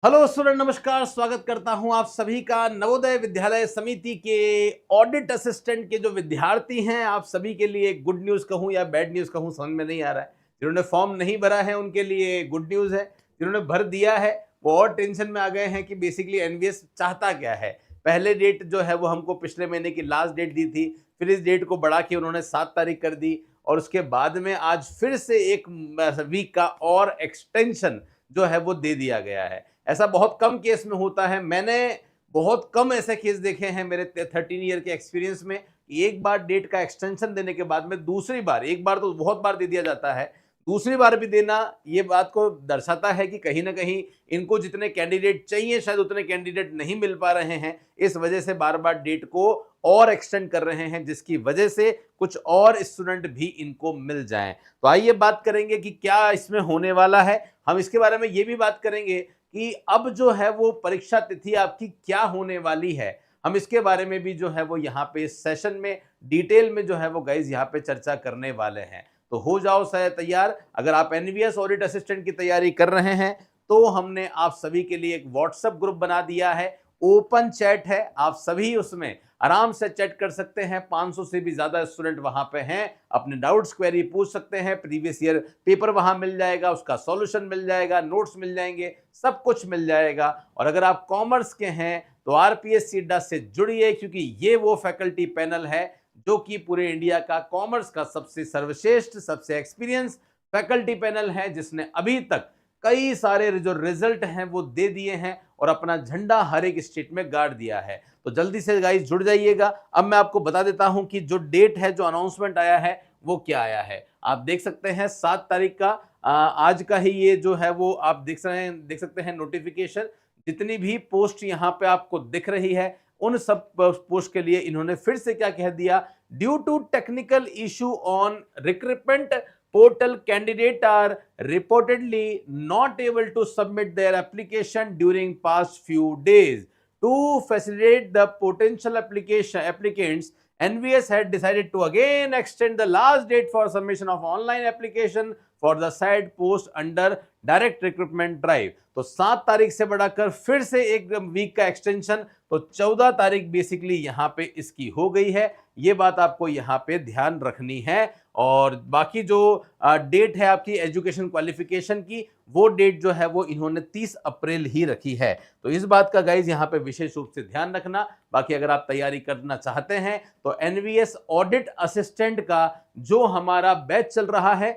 Hello student, नमस्कार। स्वागत करता हूं आप सभी का नवोदय विद्यालय समिति के ऑडिट असिस्टेंट के जो विद्यार्थी हैं, आप सभी के लिए गुड न्यूज़ कहूं या बैड न्यूज़ कहूं समझ में नहीं आ रहा है। जिन्होंने फॉर्म नहीं भरा है उनके लिए गुड न्यूज़ है, जिन्होंने भर दिया है वो और टेंशन में आ गए हैं कि बेसिकली एनवीएस चाहता क्या है। पहले डेट जो है वो हमको पिछले महीने की लास्ट डेट दी थी, फिर इस डेट को बढ़ा के उन्होंने 7 तारीख कर दी और उसके बाद में आज फिर से एक वीक का और एक्सटेंशन जो है वो दे दिया गया है। ऐसा बहुत कम केस में होता है। मैंने बहुत कम ऐसे केस देखे हैं मेरे 13 ईयर के एक्सपीरियंस में। एक बार डेट का एक्सटेंशन देने के बाद में दूसरी बार, एक बार तो बहुत बार दे दिया जाता है, दूसरी बार भी देना ये बात को दर्शाता है कि कहीं ना कहीं इनको जितने कैंडिडेट चाहिए शायद उतने कैंडिडेट नहीं मिल पा रहे हैं। इस वजह से बार बार डेट को और एक्सटेंड कर रहे हैं, जिसकी वजह से कुछ और स्टूडेंट भी इनको मिल जाएं। तो आइए बात करेंगे कि क्या इसमें होने वाला है। हम इसके बारे में ये भी बात करेंगे कि अब जो है वो परीक्षा तिथि आपकी क्या होने वाली है। हम इसके बारे में भी जो है वो यहाँ पे इस सेशन में डिटेल में जो है वो गाइज यहाँ पे चर्चा करने वाले हैं। तो हो जाओ शायद तैयार। अगर आप एनवीएस ऑडिट असिस्टेंट की तैयारी कर रहे हैं तो हमने आप सभी के लिए एक व्हाट्सएप ग्रुप बना दिया है। ओपन चैट है, आप सभी उसमें आराम से चैट कर सकते हैं। 500 से भी ज्यादा स्टूडेंट वहां पे हैं, अपने डाउट्स क्वेरी पूछ सकते हैं। प्रीवियस ईयर पेपर वहां मिल जाएगा, उसका सॉल्यूशन मिल जाएगा, नोट्स मिल जाएंगे, सब कुछ मिल जाएगा। और अगर आप कॉमर्स के हैं तो आरपीएस सीडा से जुड़िए, क्योंकि ये वो फैकल्टी पैनल है जो कि पूरे इंडिया का कॉमर्स का सबसे सर्वश्रेष्ठ, सबसे एक्सपीरियंस फैकल्टी पैनल है, जिसने अभी तक कई सारे जो रिजल्ट हैं वो दे दिए हैं और अपना झंडा हर एक स्टेट में गाड़ दिया है। तो जल्दी से गाइस जुड़ जाइएगा। अब मैं आपको बता देता हूं कि जो डेट है, जो अनाउंसमेंट आया है वो क्या आया है। आप देख सकते हैं 7 तारीख का आज का ही ये जो है वो आप देख सकते हैं नोटिफिकेशन। जितनी भी पोस्ट यहाँ पे आपको दिख रही है उन सब पोस्ट के लिए इन्होंने फिर से क्या कह दिया, due to technical issue on recruitment portal, candidate are reportedly not able to submit their application during past few days. To facilitate the potential applicants, NVS had decided to again extend the last date for submission of online application for the said post under direct recruitment drive. तो 7 तारीख से बढ़ाकर फिर से एक week का extension, तो 14 तारीख बेसिकली यहाँ पे इसकी हो गई है। ये बात आपको यहाँ पे ध्यान रखनी है। और बाकी जो डेट है आपकी एजुकेशन क्वालिफिकेशन की, वो डेट जो है वो इन्होंने 30 अप्रैल ही रखी है। तो इस बात का गाइज यहाँ पे विशेष रूप से ध्यान रखना। बाकी अगर आप तैयारी करना चाहते हैं तो एनवीएस ऑडिट असिस्टेंट का जो हमारा बैच चल रहा है,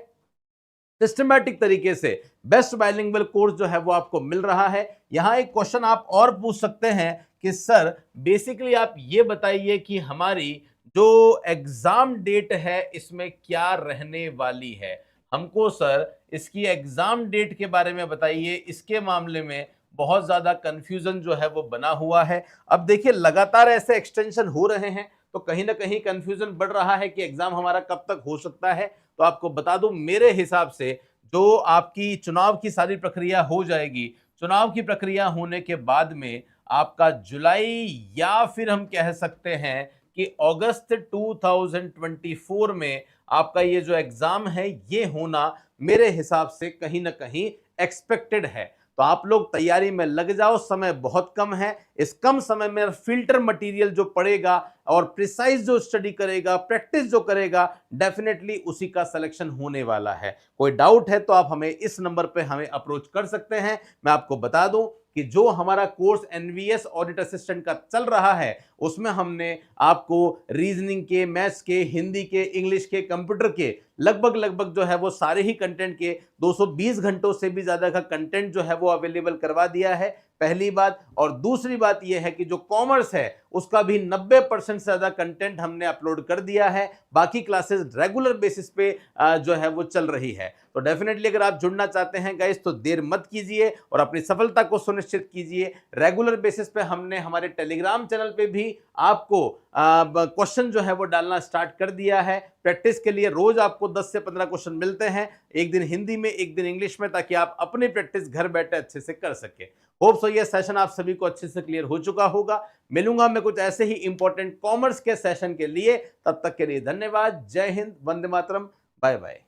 सिस्टमैटिक तरीके से बेस्ट बाइलिंगुअल कोर्स जो है वो आपको मिल रहा है। यहां एक क्वेश्चन आप और पूछ सकते हैं कि सर बेसिकली आप ये बताइए कि हमारी जो एग्जाम डेट है इसमें क्या रहने वाली है। हमको सर इसकी एग्जाम डेट के बारे में बताइए। इसके मामले में बहुत ज्यादा कंफ्यूजन जो है वो बना हुआ है। अब देखिए लगातार ऐसे एक्सटेंशन हो रहे हैं तो कहीं ना कहीं कंफ्यूजन बढ़ रहा है कि एग्जाम हमारा कब तक हो सकता है। तो आपको बता दूं, मेरे हिसाब से जो आपकी चुनाव की सारी प्रक्रिया हो जाएगी, चुनाव की प्रक्रिया होने के बाद में आपका जुलाई या फिर हम कह सकते हैं कि अगस्त 2024 में आपका ये जो एग्जाम है ये होना मेरे हिसाब से कहीं ना कहीं एक्सपेक्टेड है। तो आप लोग तैयारी में लग जाओ, समय बहुत कम है। इस कम समय में फिल्टर मटेरियल जो पड़ेगा और प्रिसाइज जो स्टडी करेगा, प्रैक्टिस जो करेगा, डेफिनेटली उसी का सिलेक्शन होने वाला है। कोई डाउट है तो आप हमें इस नंबर पे हमें अप्रोच कर सकते हैं। मैं आपको बता दूं कि जो हमारा कोर्स एनवीएस ऑडिट असिस्टेंट का चल रहा है उसमें हमने आपको रीजनिंग के, मैथ्स के, हिंदी के, इंग्लिश के, कंप्यूटर के लगभग जो है वो सारे ही कंटेंट के 220 घंटों से भी ज्यादा का कंटेंट जो है वो अवेलेबल करवा दिया है, पहली बात। और दूसरी बात यह है कि जो कॉमर्स है उसका भी 90% से ज्यादा कंटेंट हमने अपलोड कर दिया है। बाकी क्लासेस रेगुलर बेसिस पे जो है वो चल रही है। तो डेफिनेटली अगर आप जुड़ना चाहते हैं गाइस तो देर मत कीजिए और अपनी सफलता को सुनिश्चित कीजिए। रेगुलर बेसिस पे हमने हमारे टेलीग्राम चैनल पे भी आपको क्वेश्चन जो है वो डालना स्टार्ट कर दिया है। प्रैक्टिस के लिए रोज आपको 10 से 15 क्वेश्चन मिलते हैं, एक दिन हिंदी में, एक दिन इंग्लिश में, ताकि आप अपनी प्रैक्टिस घर बैठे अच्छे से कर सके। होप सो ये सेशन आप सभी को अच्छे से क्लियर हो चुका होगा। मिलूंगा मैं कुछ ऐसे ही इंपॉर्टेंट कॉमर्स के सेशन के लिए। तब तक के लिए धन्यवाद। जय हिंद, वंदे मातरम, बाय बाय।